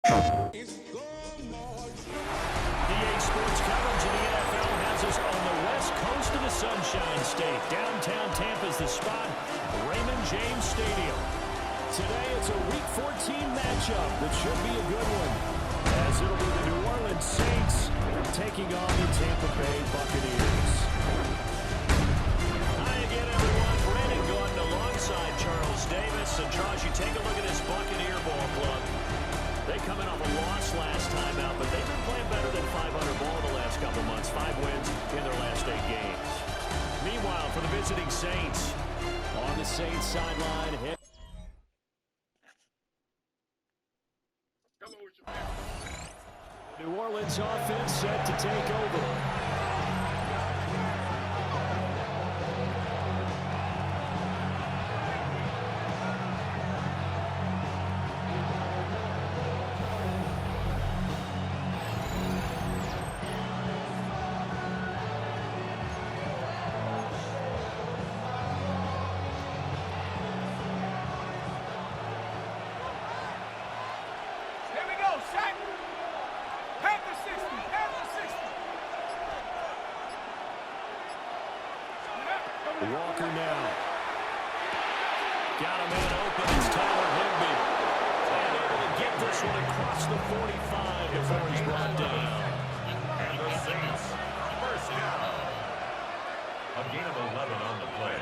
EA Sports coverage of the NFL has us on the west coast of the Sunshine State. Downtown Tampa's the spot, Raymond James Stadium. Today it's a Week 14 matchup that should be a good one, as it'll be the New Orleans Saints taking on the Tampa Bay Buccaneers. Hi again, everyone. Brandon Gordon alongside Charles Davis. And Charles, you take a look at this Buccaneer ball club. They coming off a loss last time out, but they've been playing better than 500 ball the last couple months. 5 wins in their last 8 games. Meanwhile, for the visiting Saints, on the Saints sideline, New Orleans offense set to take over. Walker now. Got a man open. It's Tyler Higbee. And able to get this one across the 45 before he's brought down. And the Saints, first down. A gain of 11 on the play.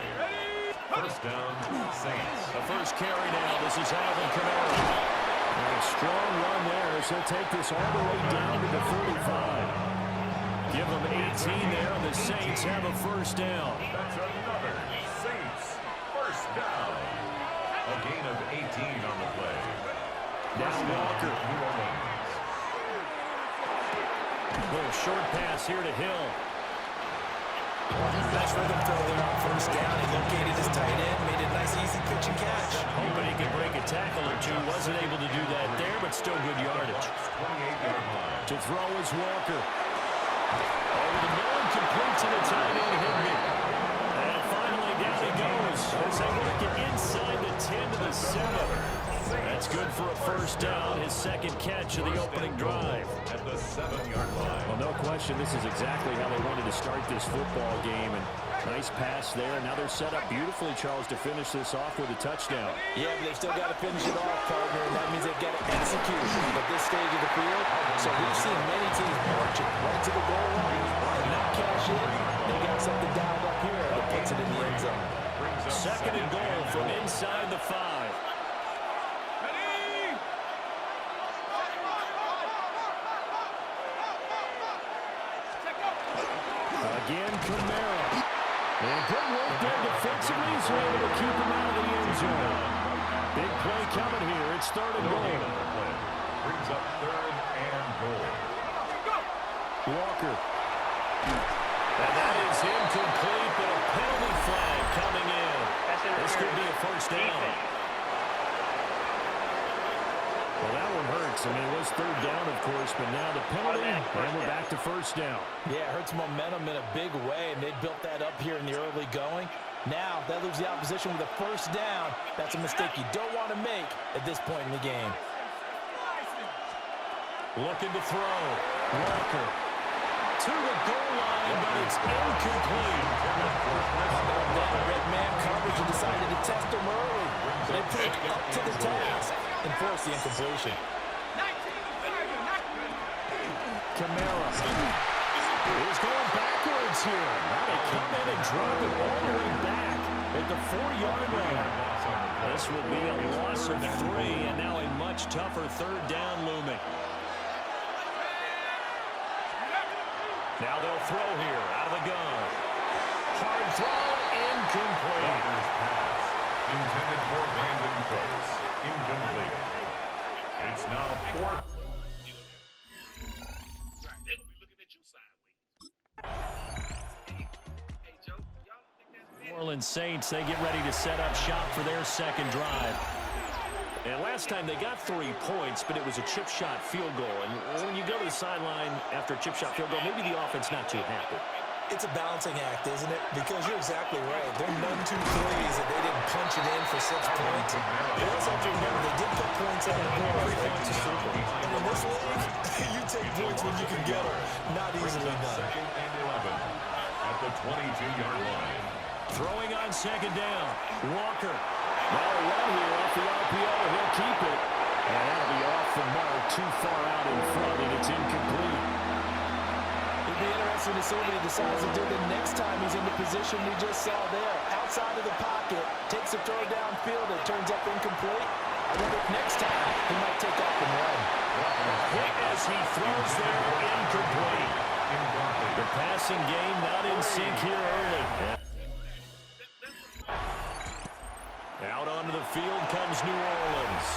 First down, Saints. The first carry now. This is Alvin Kamara. And a strong run there as he'll take this all the way down to the 45. Give them 18 there, and the Saints have a first down. That's another Saints first down. A gain of 18 on the play. Now Walker. New Orleans. Little short pass here to Hill. Nice rhythm throw there on first down. He located his tight end, made a nice easy pitch and catch. Hoping he could break a tackle or two. Wasn't able to do that there, but still good yardage. 28-yard line. To throw is Walker. Over the middle and complete to the tight end, Higbee. And finally down he goes as they work it inside the 10 to the 7. That's good for a first down, his second catch of the opening drive. At the 7-yard line. Well, no question, this is exactly how they wanted to start this football game. And nice pass there. Now they're set up beautifully, Charles, to finish this off with a touchdown. Yeah, but they've still got to finish it off, partner, and that means they've got to execute at this stage of the field. So we've seen many teams marching right to the goal line and not cash in. They got something dialed up here that puts it in the end zone. Second and goal from inside the 5. Again, Kamara. And good work there defensively, so able to keep him out of the end zone. Big play coming here. It's third and goal. Brings up third and goal. Walker. And that is incomplete, but a penalty flag coming in. This could be a first down. Well, that one hurts. I mean, it was third down, of course, but now the penalty, and we're back to first down. Yeah, it hurts momentum in a big way, and they built that up here in the early going. Now, that leaves the opposition with a first down. That's a mistake you don't want to make at this point in the game. Looking to throw. Walker to the goal line, but it's incomplete. That red man coverage and decided to test him early. They put up to the task and force the incompletion. Kamara is going backwards here. Now they come in and drop it all the way back at the 4-yard line. This will be a loss of 3, and now a much tougher third down looming. Now they'll throw here out of the gun. Hard throw, incomplete. Pass intended for Brandon Cooks. Incomplete. It's now 4th. New Orleans Saints, they get ready to set up shop for their second drive. And last time they got 3 points, but it was a chip shot field goal. And when you go to the sideline after a chip shot field goal, maybe the offense not too happy. It's a balancing act, isn't it? Because you're exactly right. They're none too pleased that they didn't punch it in for 6 points. But also have to remember, they did put points on the board. And when can get them. Not easily done. Second and 11 at the 22-yard line. Throwing on second down. Walker. Now a run here off the RPO. He'll keep it. And that'll be off the mark, too far out in front, and it's incomplete. It'd be interesting to see what he decides to do the next time he's in the position we just saw there. Outside of the pocket, takes a throw downfield, it turns up incomplete. I wonder if next time he might take off and run. Hit as he throws there, incomplete. The passing game not in sync here early. Out onto the field comes New Orleans.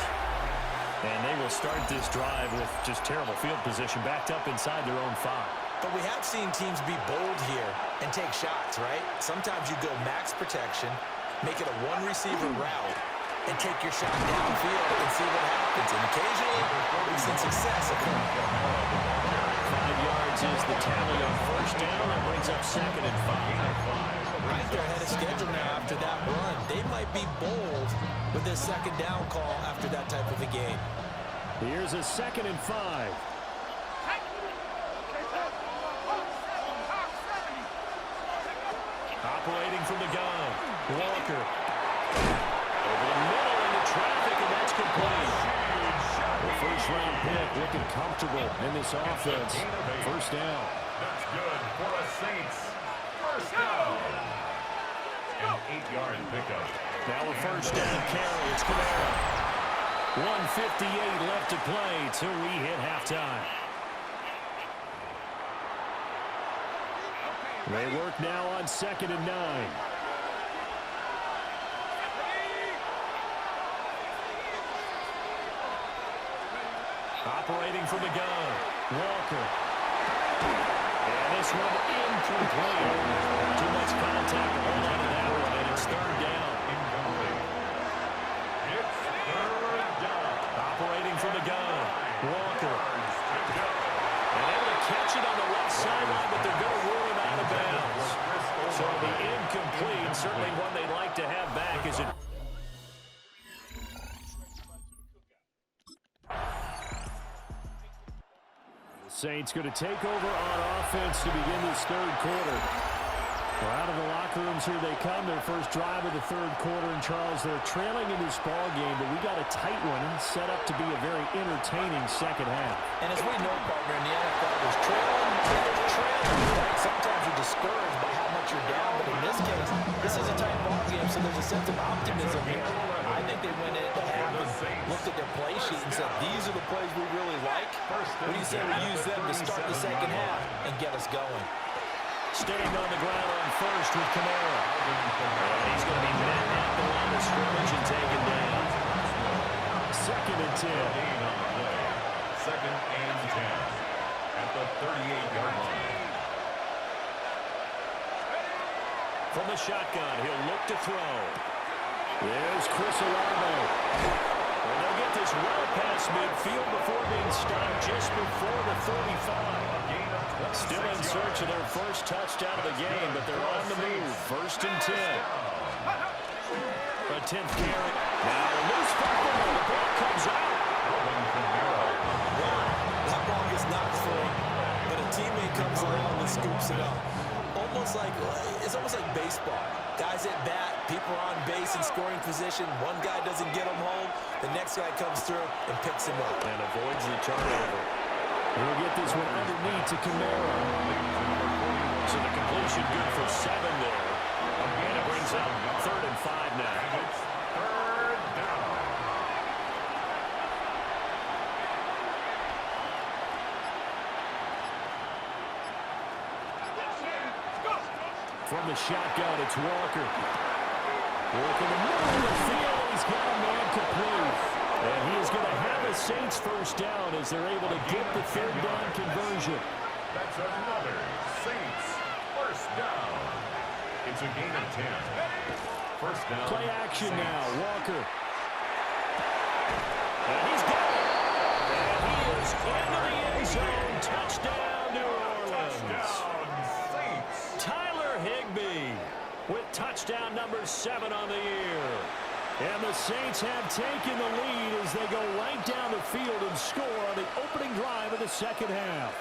And they will start this drive with just terrible field position, backed up inside their own 5. But we have seen teams be bold here and take shots, right? Sometimes you go max protection, make it a one-receiver route, and take your shot downfield and see what happens. And occasionally, we've seen success occur. 5 yards is the tally on first down. That brings up second and 5. Right there ahead of schedule now after that run. They might be bold with this second down call after that type of a game. Here's a second and 5. Operating from the gun. Walker. Over the middle into traffic, and that's complete. The first-round pick looking comfortable in this offense. First down. That's good for the Saints. First down. An 8-yard pickup. Now a first down carry. It's Kamara. 1:58 left to play till we hit halftime. They work now on second and 9. Operating from the gun. Walker. And this one incomplete. Too much contact to hold on to that one, and it's third down. Incomplete. It's third down. Operating from the gun. Walker. And able to catch it on the left sideline, but they're going to rule him out of bounds. So the incomplete, certainly one they'd like to have back as it... Saints going to take over on offense to begin this third quarter. Well, out of the locker rooms here they come. Their first drive of the third quarter. And Charles, they're trailing in this ball game, but we got a tight one set up to be a very entertaining second half. And as we know, partner, in the NFL, there's trailing. Right? Sometimes you're discouraged by how much you're down, but in this case, this is a tight ball game, so there's a sense of optimism here. I think they went in at the half and looked at their play sheet and said, these are the plays we really like. What do you say we use them to start the second half and get us going? Staying on the ground on first with Kamara. And he's going to be met at the line of scrimmage and taken down. Second and 10. Second and 10 at the 38-yard line. From the shotgun, he'll look to throw. There's Chris Olave. And they'll get this well past midfield before being stopped just before the 35. Still in search of their first touchdown of the game, but they're on the move. First and 10. A 10th carry. Now a loose football. The ball comes out. That ball gets knocked free, but a teammate comes around and scoops it up. It's almost like baseball. Guys at bat, people are on base in scoring position. One guy doesn't get him home. The next guy comes through and picks him up. And avoids the turnover. We'll get this one underneath to Kamara. So the completion good for 7 there. And it brings up third and 5 now. It's third down. From the shotgun, it's Walker. Working the middle of the field. He's got a man complete. And he is going to have a Saints first down as they're able to get the third down conversion. That's another Saints first down. It's a gain of 10. First down. Play action Saints. now. Walker. And he's got it. And he is into the end zone. Touchdown, New Orleans. Touchdown, Saints. Tyler Higbee with touchdown number 7 on the year. And the Saints have taken the lead as they go right down the field and score on the opening drive of the second half.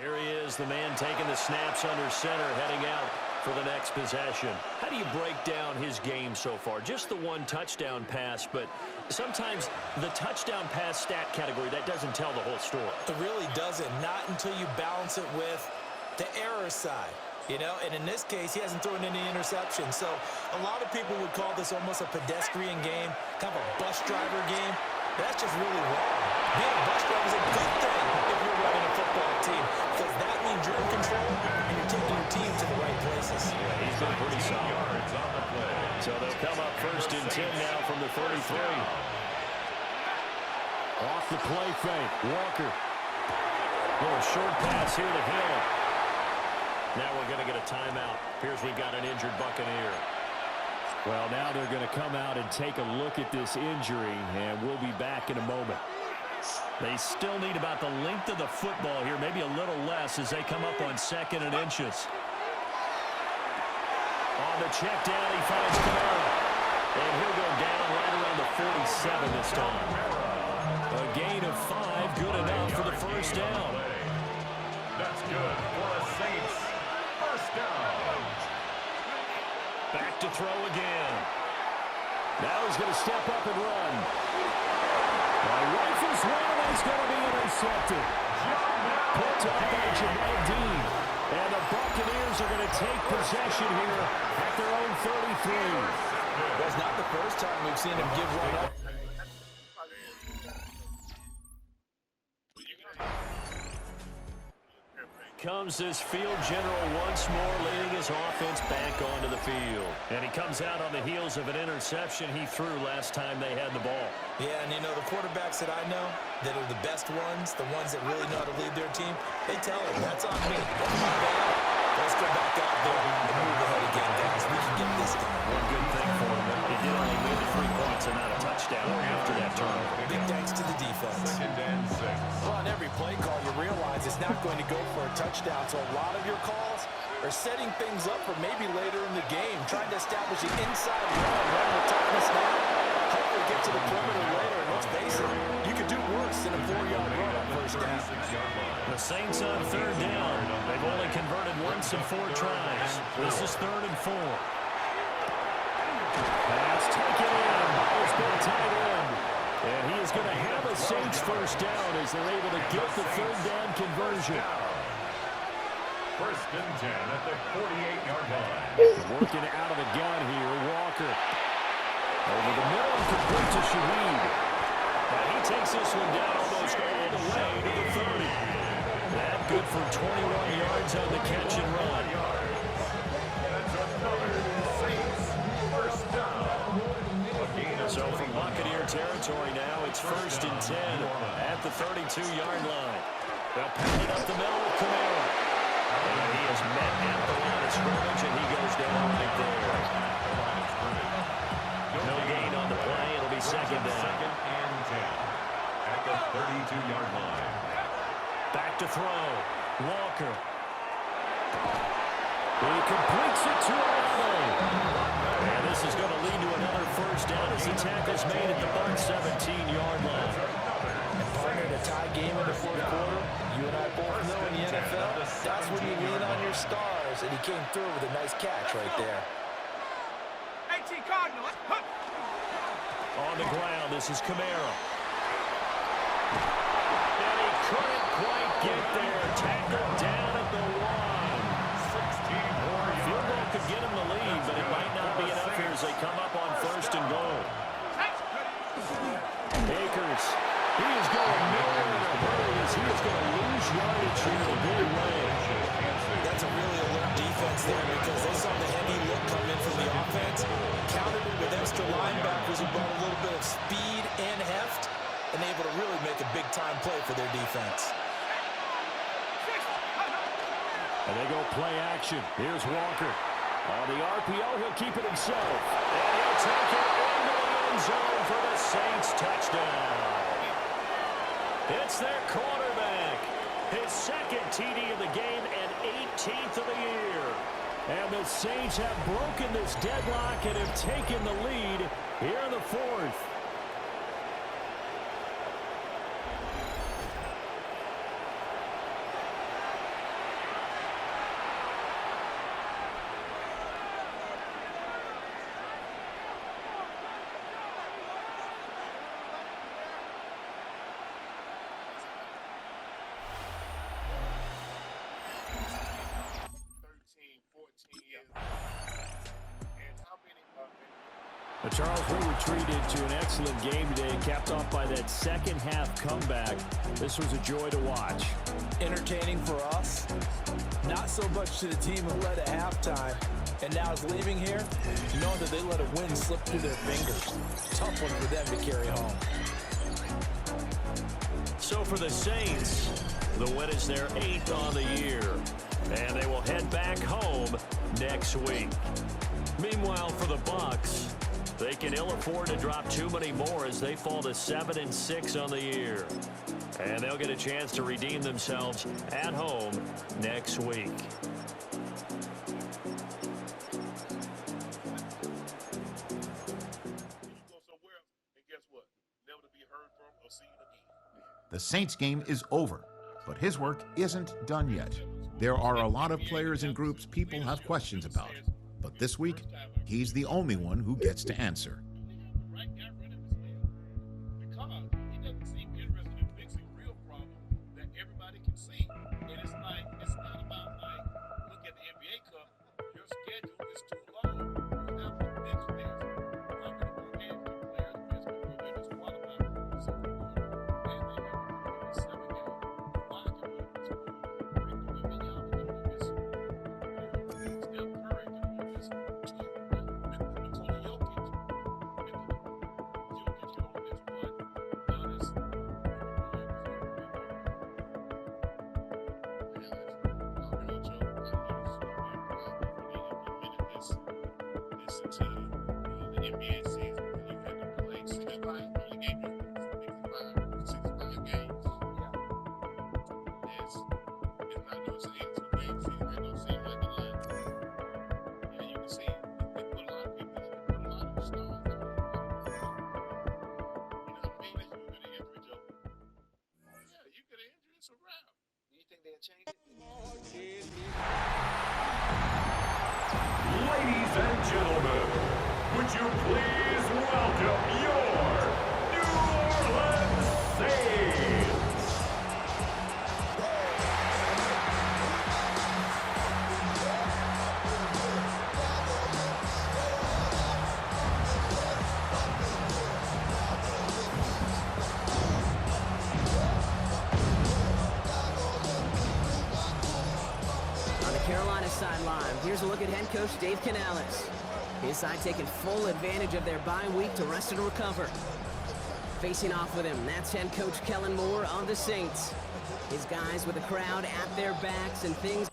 Here he is, the man taking the snaps under center, heading out for the next possession. How do you break down his game so far? Just the one touchdown pass, but sometimes the touchdown pass stat category, that doesn't tell the whole story. It really doesn't, not until you balance it with the error side. You know, and in this case, he hasn't thrown any interceptions. So a lot of people would call this almost a pedestrian game, kind of a bus driver game. That's just really wrong. Being a bus driver is a good thing if you're running a football team, because that means you're in control and you're taking your team to the right places. Yeah, he's been pretty solid. Yards on the play. So they'll come up 1st and 10 now from the 33. Off the play fake, Walker. Little short pass here to Hill. Now we're going to get a timeout. Appears we've got an injured Buccaneer. Well, now they're going to come out and take a look at this injury, and we'll be back in a moment. They still need about the length of the football here, maybe a little less as they come up on 2nd and inches. On the check down, he finds Kamara. And he'll go down right around the 47 this time. A gain of 5, good enough for the first down. That's good for the Saints. First down. Back to throw again. Now he's going to step up and run. Rifles one, and it's going to be intercepted. Picked up by Jamal Dean. And the Buccaneers are going to take possession here at their own 33. That's not the first time we've seen him give one up. Comes this field general once more, leading his offense back onto the field. And he comes out on the heels of an interception he threw last time they had the ball. Yeah, and you know, the quarterbacks that I know that are the best ones, the ones that really know how to lead their team, they tell him, that's on me. That's my bad. Let's go back out there and move ahead again, guys. We can get this done. One good thing for him, he did only win the 3 points and not a touchdown after that turnover. Big thanks to the defense. 2nd and 6. Well, on every play call, you realize it's not going to go for a touchdown, so a lot of your calls are setting things up for maybe later in the game, trying to establish the inside run with toughness now. Hopefully get to the perimeter later, and let's face it, you could do worse than a 4-yard run on first down. The Saints on 3rd down. They've only converted once in 4 tries. This is 3rd and 4. Pass taken in. Ball's been tight end. And he is going to have a Saints first down as they're able to get the 3rd down conversion. 1st and 10 at the 48-yard line. Working out of the gun here, Walker. Over the middle, complete to Shaheed. Now he takes this one down almost all the way to the 30. That good for 21 yards on the catch and run. That's another Saints first down. So from Buccaneer territory now, it's 1st and 10 at the 32-yard line. They'll pound it up the middle with Kamara. And he is met at the line of scrimmage, and he goes down right there. No gain on the play. It'll be 2nd down. 2nd and 10 at the 32-yard line. Back to throw. Walker. He completes it to Arnold. And this is going to lead to another first down as the tackle's made at the Buc 17-yard line. And partner, in a tie game in the 4th quarter, you and I both know in the NFL, that's when you lean on your stars, and he came through with a nice catch right there. On the ground, this is Kamara. And he couldn't quite get there. Tackled down at the 1. Field goal could get him the lead, but it might not be enough here as they come up on 1st and goal. Akers, he is going nowhere in a hurry as he is going to lose yardage here in a big way. That's a really alert defense there because they saw the heavy look come in from the offense, countered it with extra linebackers who brought a little bit of speed and heft, and able to really make a big-time play for their defense. And they go play action. Here's Walker. On the RPO, he'll keep it himself. And he'll take it into the end zone for the Saints touchdown. It's their quarterback. His 2nd TD of the game and 18th of the year. And the Saints have broken this deadlock and have taken the lead here in the fourth. Charles, we retreated to an excellent game today, capped off by that second half comeback. This was a joy to watch. Entertaining for us, not so much to the team who led at halftime and now is leaving here, knowing that they let a win slip through their fingers. Tough one for them to carry home. So for the Saints, the win is their 8th on the year, and they will head back home next week. Meanwhile, for the Bucs, they can ill afford to drop too many more as they fall to 7-6 on the year. And they'll get a chance to redeem themselves at home next week. The Saints game is over, but his work isn't done yet. There are a lot of players and groups people have questions about. But this week, he's the only one who gets to answer. Ladies and gentlemen, would you please welcome your New Orleans Saints? On the Carolina sideline, here's a look at head coach Dave Canales. His side taking full advantage of their bye week to rest and recover. Facing off with him, that's head coach Kellen Moore of the Saints. His guys with the crowd at their backs and things.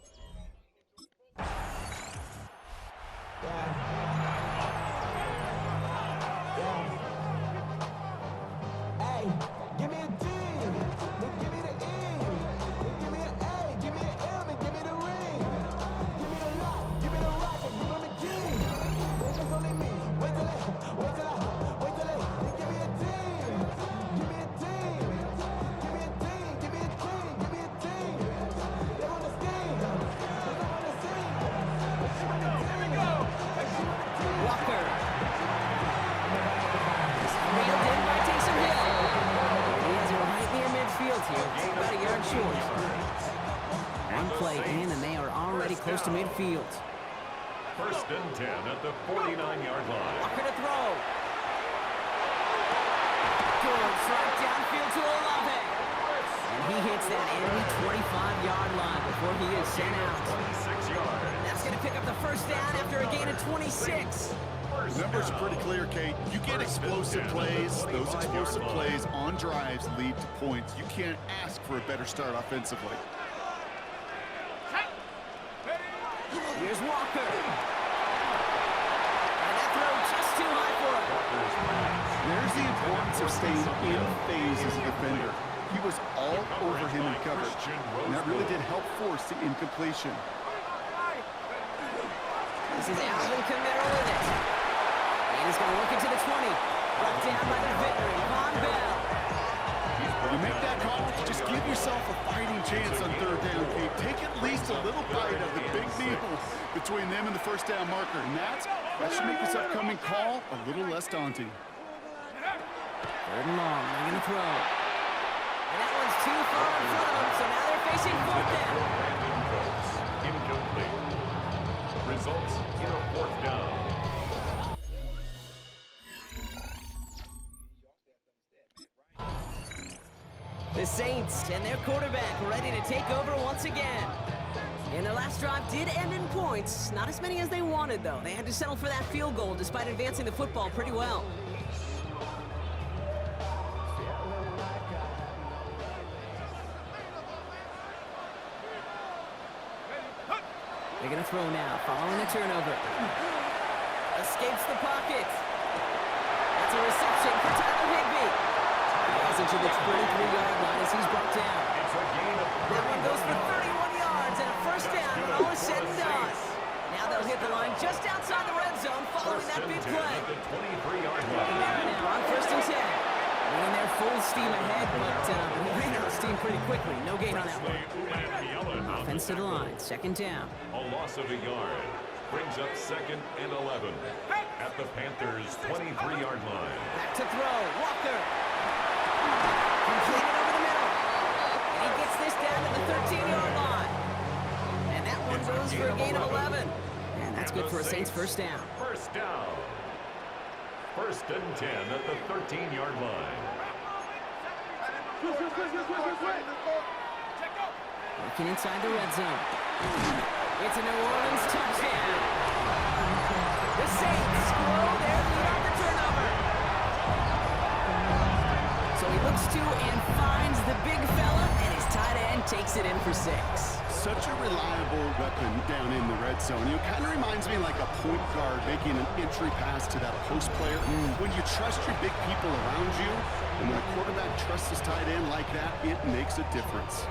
Hey, give me a D, give me the E, give me an A, give me an M, and give me the ring. Give me the lock, give me the rock, and give me the key. Wait till only me, wait till they, give me a team, give me a team, give me a team, give me a team, give me a team. They want to scheme, they want to sing. Here we go. Walker. Reeled in by Taysom Hill. He has it right near midfield here. It's about a yard short. One play in, and they are already close to midfield. 1st and 10 at the 49-yard line. Walker to throw. Good slide downfield to Olave. And he hits that enemy 25-yard line before he is sent out. 26 yards. That's going to pick up the first down after a gain of 26. The numbers are pretty clear, Kate. You get explosive plays. Those explosive plays on drives lead to points. You can't ask for a better start offensively. Here's Walker. And that throw just too high for him. There's the importance of staying in phase as a defender. He was all over him in coverage, and that really did help force the incompletion. This is Alvin Kamara with it. And he's going to work into the 20. Brought down by the veteran, Von Bell. You make that call, just give yourself a fighting chance on third down, Pete. Take at least a little bite of the big meal between them and the first down marker. And that should make this upcoming call a little less daunting. Third and long, they're going to throw. And that one's too far in front of them, so now they're facing fourth down. Incomplete. Results in a fourth down. The Saints and their quarterback ready to take over once again. And their last drive did end in points. Not as many as they wanted, though. They had to settle for that field goal despite advancing the football pretty well. They're going to throw now, following a turnover. Escapes the pocket. That's a reception for Tyler Higbee. Gets into the 23-yard line as he's brought down. That one goes for 31 yards and a first down when all is said and done. Now they'll hit the line just outside the red zone following that big play. Now on first and 10. Running their full steam ahead, but they ran out of steam pretty quickly. No gain on that one. Offense to the line, second down. A loss of a yard brings up second and 11 at the Panthers' 23-yard line. Back to throw, Walker. Completed over the middle. And he gets this down to the 13-yard line. And that one goes for a gain of 11. And that's good for a Saints first down. First down. First and 10 at the 13-yard line. Working inside the red zone. It's a New Orleans touchdown. The Saints grow their lead on the turnover. So he looks to and finds the big fella, and his tight end takes it in for 6. Such a reliable weapon down in the red zone. It kind of reminds me like a point guard making an entry pass to that post player. When you trust your big people around you, and when a quarterback trusts his tight end like that, it makes a difference.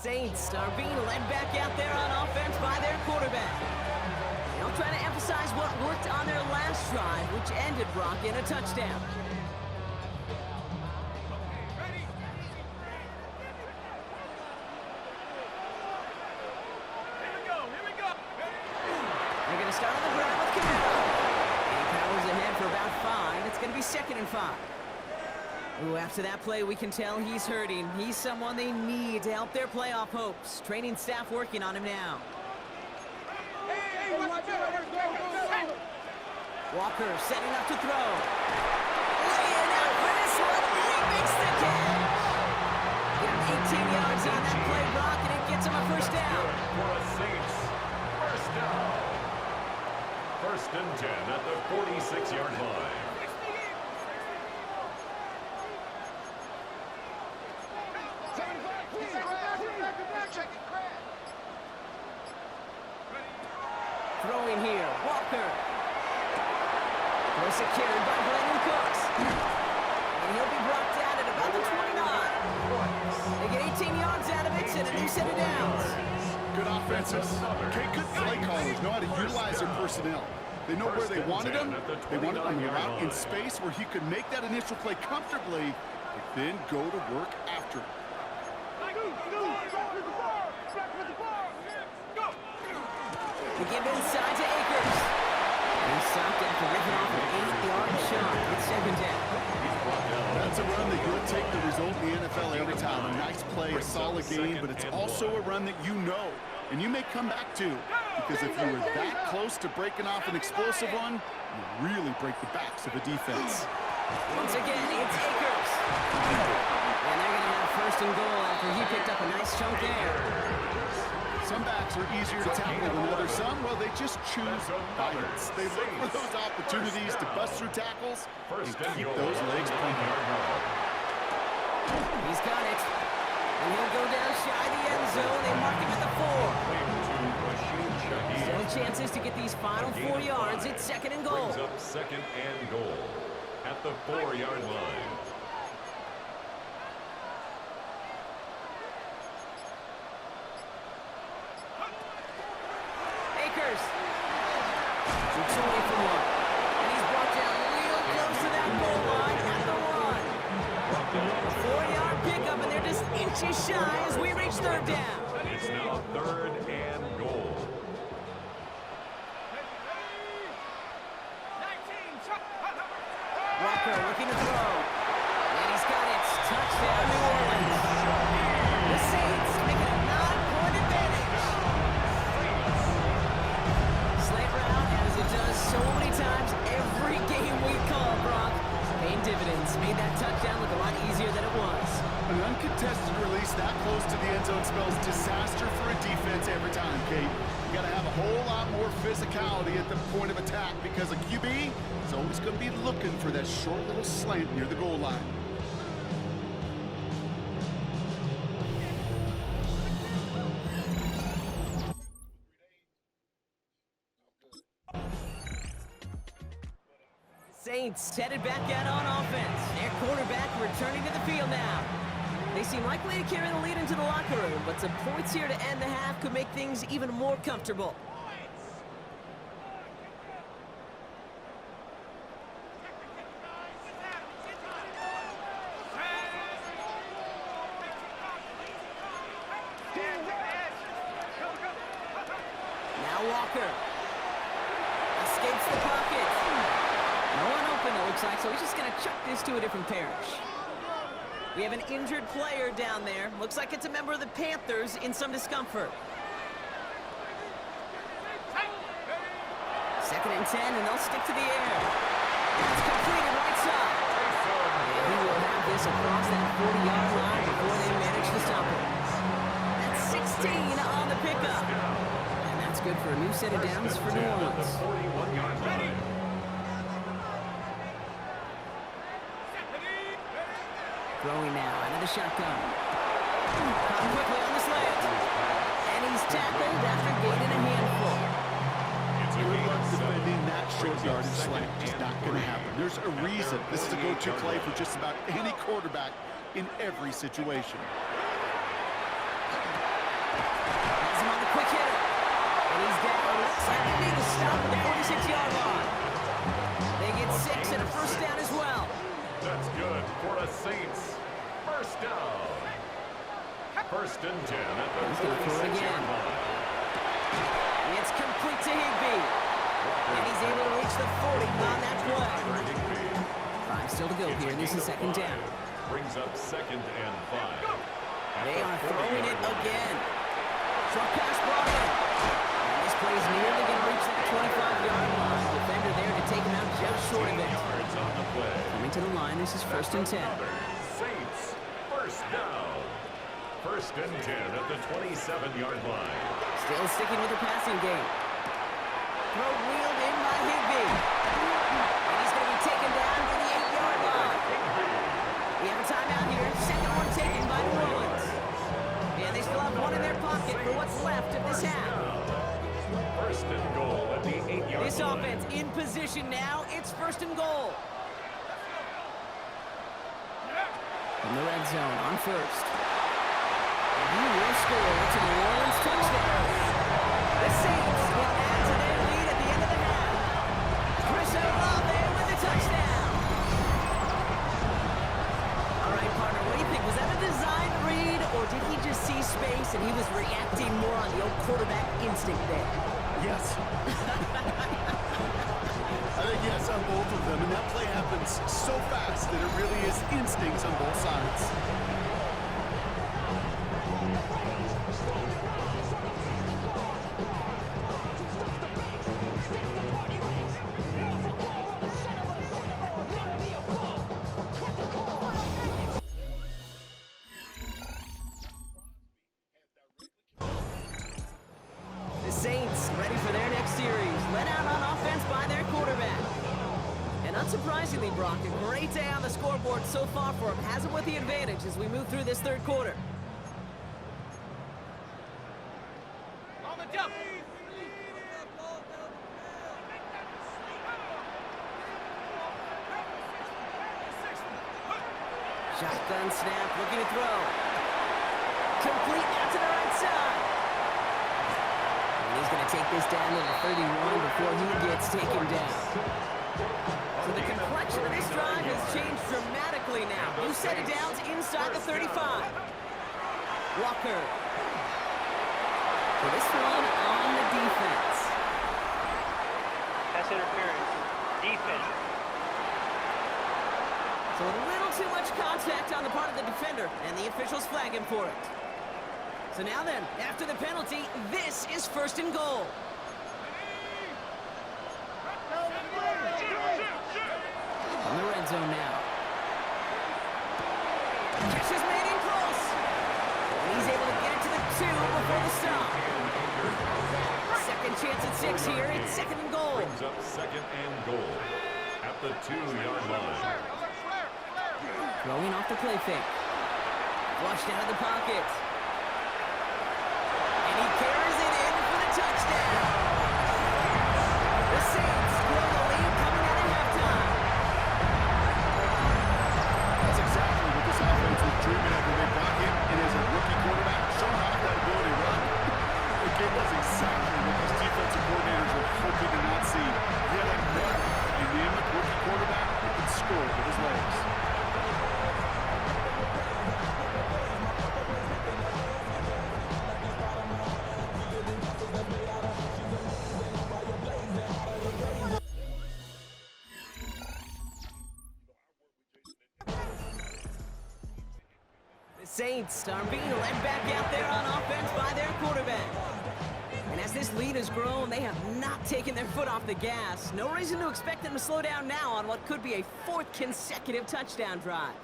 Saints are being led back out there on offense by their quarterback. They'll try to emphasize what worked on their last drive, which ended Brock in a touchdown. They're going to start on the ground with Kamara. And he powers ahead for about 5. It's going to be second and 5. Ooh, after that play, we can tell he's hurting. He's someone they need to help their playoff hopes. Training staff working on him now. Walker setting up to throw. Laying out for this one. He makes the catch. Get him 18 yards on that play, Brock, and it gets him a first down. For a Saints first down. First and 10 at the 46-yard line. Throwing here, Walker. Throws it carried by Brandon Cooks. And he'll be brought down at about the 29. They get 18 yards out of it and a new set of downs. Good offenses. Okay, good play callers know how to utilize their personnel. They know where they wanted him. They wanted him out in space where he could make that initial play comfortably, but then go to work after it. We give inside to Akers. He's stopped after ripping off an 8-yard shot. It's second down. That's a run that you'll take the result in the NFL every time. A nice play, a solid game, but it's also a run that you know, and you may come back to, because if you were that close to breaking off an explosive one, you really break the backs of a defense. Once again, it's Akers. And they're going to have first and goal after he picked up a nice chunk there. Some backs are easier to tackle than others. Some, well, they just choose violence. They look for those opportunities to bust through tackles and keep those legs pumping. He's got it. And he'll go down shy of the end zone. They mark him at the 4. chances to get these final 4 yards. It's 2nd and goal. Brings up 2nd and goal at the 4-yard line. Akers shoots away from one. And he's brought down real close to that goal line at the run. A 4-yard pickup, and they're just inches shy as we reach 3rd down. It's now 3rd and goal. Walker looking to throw. And he's got it. Touchdown, New Orleans. The Saints making a 9-point advantage. Slater out, as it does so many times every game we call, Brock. Paying dividends. Made that touchdown look a lot easier than it was. An uncontested release that close to the end zone spells disaster for a defense every time, Kate. You got to have a whole lot more physicality at the point of attack because a QB is always going to be looking for that short little slant near the goal line. Saints headed back out on offense. Their quarterback returning to the field now. They seem likely to carry the lead into the locker room, but some points here to end the half could make things even more comfortable. Now Walker escapes the pocket. No one open, it looks like, so he's just going to chuck this to a different parish. We have an injured player down there. Looks like it's a member of the Panthers in some discomfort. 2nd and 10, and they'll stick to the air. That's completed right side. And he will have this across that 40-yard line before they manage to stop it. That's 16 on the pickup. And that's good for a new set of downs for New Orleans. 41-yard line. Throwing now out of the shotgun. Caught quickly on the slant. And he's tackled after gaining a handful. Good luck defending that short yardage slant. Just not going to happen. There's a reason this is a go-to play for just about any quarterback in every situation. Has him on the quick hitter. And he's down. Looks like they need to stop at the 46-yard line. They get 6 and a first down as well. That's good for the Saints. First down. 1st and 10 at the 46-yard line. It's complete to Higbee. And he's able to reach the 40 on that play. 5 still to go here. This is 2nd down. Brings up 2nd and 5. They are throwing it again. Short pass brought in. And this play is nearly going to reach that 25-yard line. Defender there to take him out just short of it. Yards on the play. Coming to the line, this is 1st and 10. Saints, first down. 1st and 10 at the 27-yard line. Still sticking with the passing game. Throw wheeled in by Higbee. And he's going to be taken down to the 8-yard line. We have a timeout here. 2nd one taken by New Orleans. And they still have one in their pocket for what's left of this half. 1st and goal at the 8-yard line. This offense in position now. It's 1st and goal. From the red zone on 1st. And he will score. It's a New Orleans touchdown. The Saints will add to their lead at the end of the half. Chris Olave with the touchdown. All right, partner, what do you think? Was that a design read, or did he just see space and he was reacting more on the old quarterback instinct there? Yes. I think yes on both of them, and that play happens so fast that it really is instincts on both sides. The Saints ready for their next series, led out on offense by their quarterback. And unsurprisingly, Brock, a great day on the scoreboard so far for him. Has him with the advantage as we move through this 3rd quarter. Shotgun snap, looking to throw. Complete out to the right side. And he's going to take this down to the 31 before he gets taken down. So the complexion of this drive has changed dramatically now. New set of downs inside the 35. Walker. For this one on the defense. Pass interference. Defense. So a little too much contact on the part of the defender, and the officials flag him for it. So now then, after the penalty, this is 1st and goal. From the red zone now. Catch is made in close. And he's able to get it to the 2 before the stop. Second chance at 6 here. It's 2nd and goal. Brings up 2nd and goal at the 2-yard line. Throwing off the play fake. Flushed out of the pocket. And he carries it in for the touchdown. The Saints grow the lead coming out of halftime. That's exactly what this offense was dreaming of when they brought him in as a rookie quarterback, showing off that ability to run. Again, that's exactly what these defensive coordinators were hoping to not see. Yet another dynamic rookie quarterback who can score with his legs. Saints are being led back out there on offense by their quarterback. And as this lead has grown, they have not taken their foot off the gas. No reason to expect them to slow down now on what could be a 4th consecutive touchdown drive.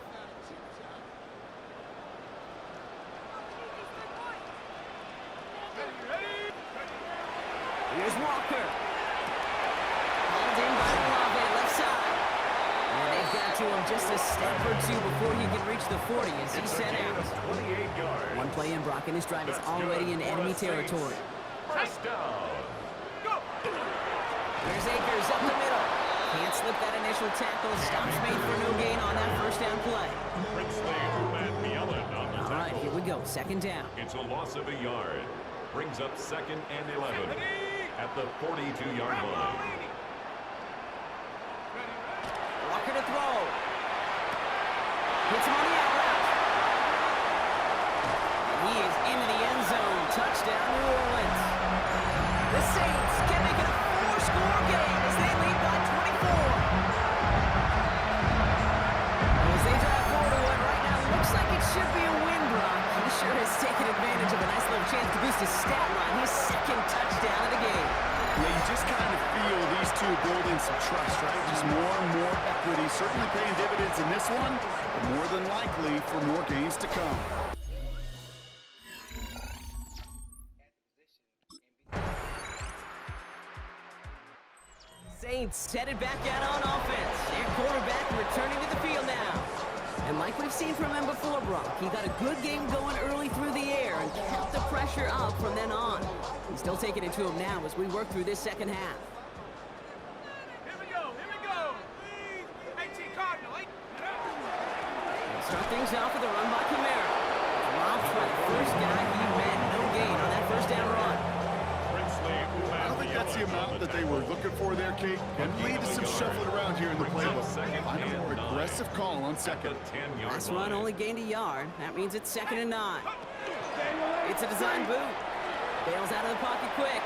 Here's Walker. Hauled in by Olave, left side. And they've got to him just a step or 2 before he can reach the 40 as he's set out. 28 yards. One play in, Brock, and his drive is already in enemy territory. First down. Here's Akers up the middle. Can't slip that initial tackle. Stops made for no gain on that 1st down play. All right, here we go. 2nd down. It's a loss of a yard. Brings up 2nd and 11 at the 42-yard line. Walker to throw. Hits him on the out route. He is into the end zone. Touchdown, New Orleans. The Saints can make it a 4-score game as they lead by 24. As they drive forward to what right now looks like it should be a win, Brock. He sure has taken advantage of a nice little chance to boost his stat line. His 2nd touchdown of the game. Yeah, you just kind of feel these two building some trust, right? Just more and more equity. Certainly paying dividends in this one, but more than likely for more games to come. Saints headed back out on offense. Their quarterback returning to the field now. And like we've seen from him before, Brock, he got a good game going early through the air and kept the pressure up from then on. He's still taking it to him now as we work through this 2nd half. Here we go, here we go. They'll start things off with a run by Kamara. Dropped by the first guy he met. No gain on that 1st down run. I don't think that's the amount that they were looking for there, Kate. And lead to some shuffling around here in the playbook. Find a more aggressive call on 2nd. Last run only gained a yard. That means it's 2nd and 9. It's a design boot. Bails out of the pocket quick.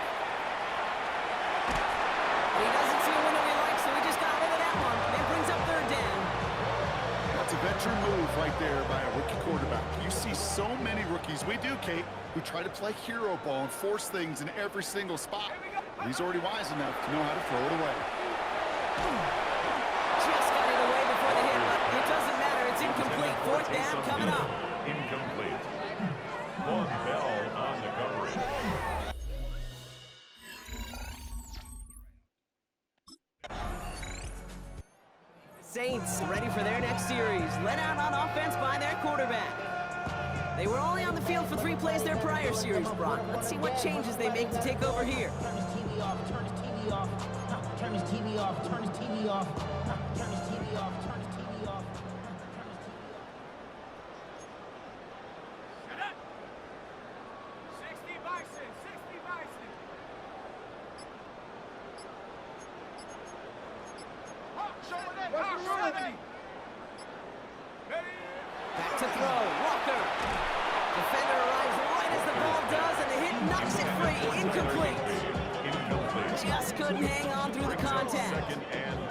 He doesn't see a window he likes, so he just got rid of that one. That brings up 3rd down. That's a veteran move right there by a rookie quarterback. You see so many rookies, we do, Kate, who try to play hero ball and force things in every single spot. But he's already wise enough to know how to throw it away. Just got it away before the hit, but it doesn't matter. It's incomplete. 4th down coming up. Incomplete. Von Bell on the coverage. Saints ready for their next series. Led out on offense by their quarterback. They were only on the field for 3 plays their prior series, Brock. Let's see what changes they make to take over here. Turn his TV off, turn his TV off, turn his TV off, turn his TV off, turn his TV off, turn his TV off, turn his TV off. Back to throw. Walker. Defender arrives right as the ball does, and the hit knocks it free. Incomplete. Just couldn't hang on through the contact.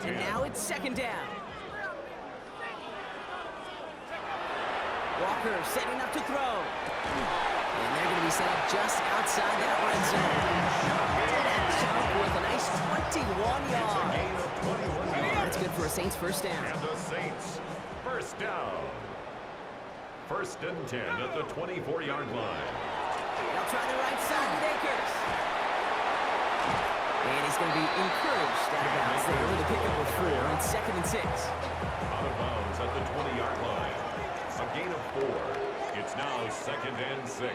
And now it's second down. Walker setting up to throw. And they're going to be set up just outside that red zone. That jump with a nice 21 yards. That's good for a Saints first down. And the Saints first down. First and 10 at the 24-yard line. They'll try the right side with Akers. And he's going to be encouraged out of bounds there with a pickup of 4 on 2nd and 6. Out of bounds at the 20-yard line. A gain of 4. It's now 2nd and 6.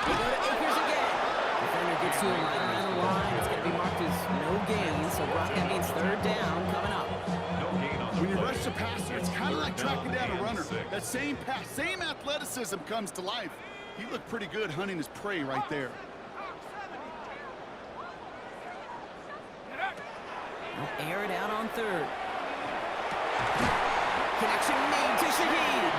They go to Akers again. Defender gets to him right around the line. It's going to be marked as no gain. So Brock, that means third down coming up. No gain on the When you play. rush the passer, it's kind of like tracking down a and runner. 6. That same pass, same athleticism comes to life. He looked pretty good hunting his prey right there. They'll air it out on third. Connection made to Shaheed.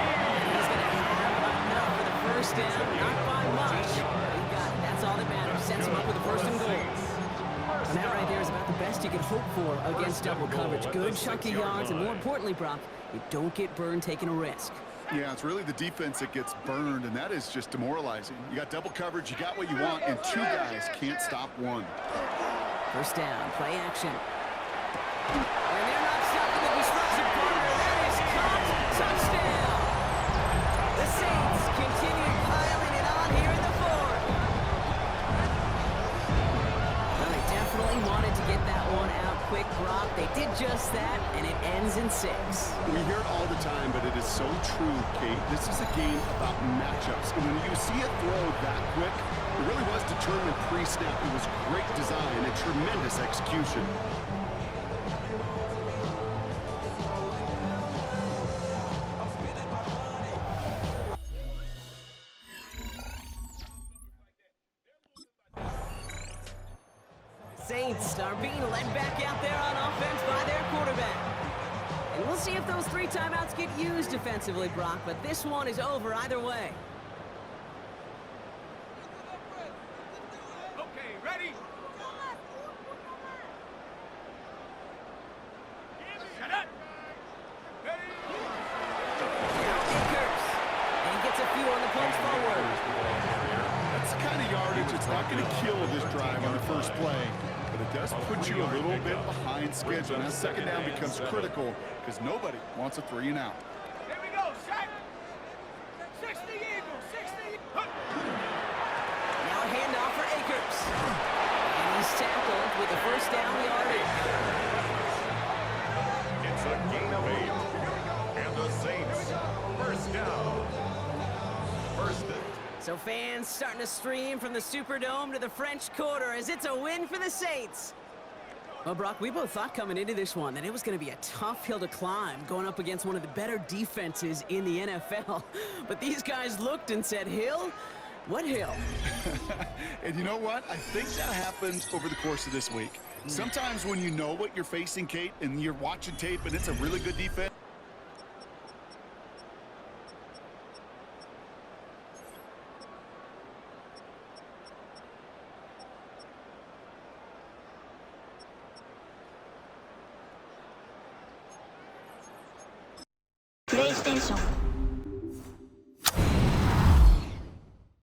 And he's going to have enough for the first down. Not by much. He got it. That's all that matters. Sends him up with a first and goal. And that right there is about the best you can hope for against double coverage. Good chunky yards, and more importantly, Brock, you don't get burned taking a risk. Yeah, it's really the defense that gets burned, and that is just demoralizing. You got double coverage, you got what you want, and 2 guys can't stop 1. First down, play action. And they're not stopping the destruction partner. That is caught. Touchdown. The Saints continue piling it on here in the 4th. Well, they definitely wanted to get that one out quick, Brock. They did just that, and it ends in 6. We hear it all the time, but it is so true, Kate. This is a game about matchups, and when you see it throw that quick, it really was determined pre-snap. It was great design and tremendous execution. Saints are being led back out there on offense by their quarterback. And we'll see if those 3 timeouts get used defensively, Brock, but this one is over either way. Okay, ready? Shut up! Ready? Akers. And he gets a few on the punch forward. That's the kind of yardage that's not going to kill this drive on the first play, but it does put you a little bit behind schedule. Now, second down becomes critical because nobody wants a 3 and out. Here we go, set! 60 Eagles, 60! Now a handoff for Akers. And he's tackled with a first down yardage. It's a gain of 8. And the Saints first down. First and So fans starting to stream from the Superdome to the French Quarter as it's a win for the Saints. Well, Brock, we both thought coming into this one that it was going to be a tough hill to climb going up against one of the better defenses in the NFL. But these guys looked and said, Hill? What hill? And you know what? I think that happens over the course of this week. Sometimes when you know what you're facing, Kate, and you're watching tape and it's a really good defense, PlayStation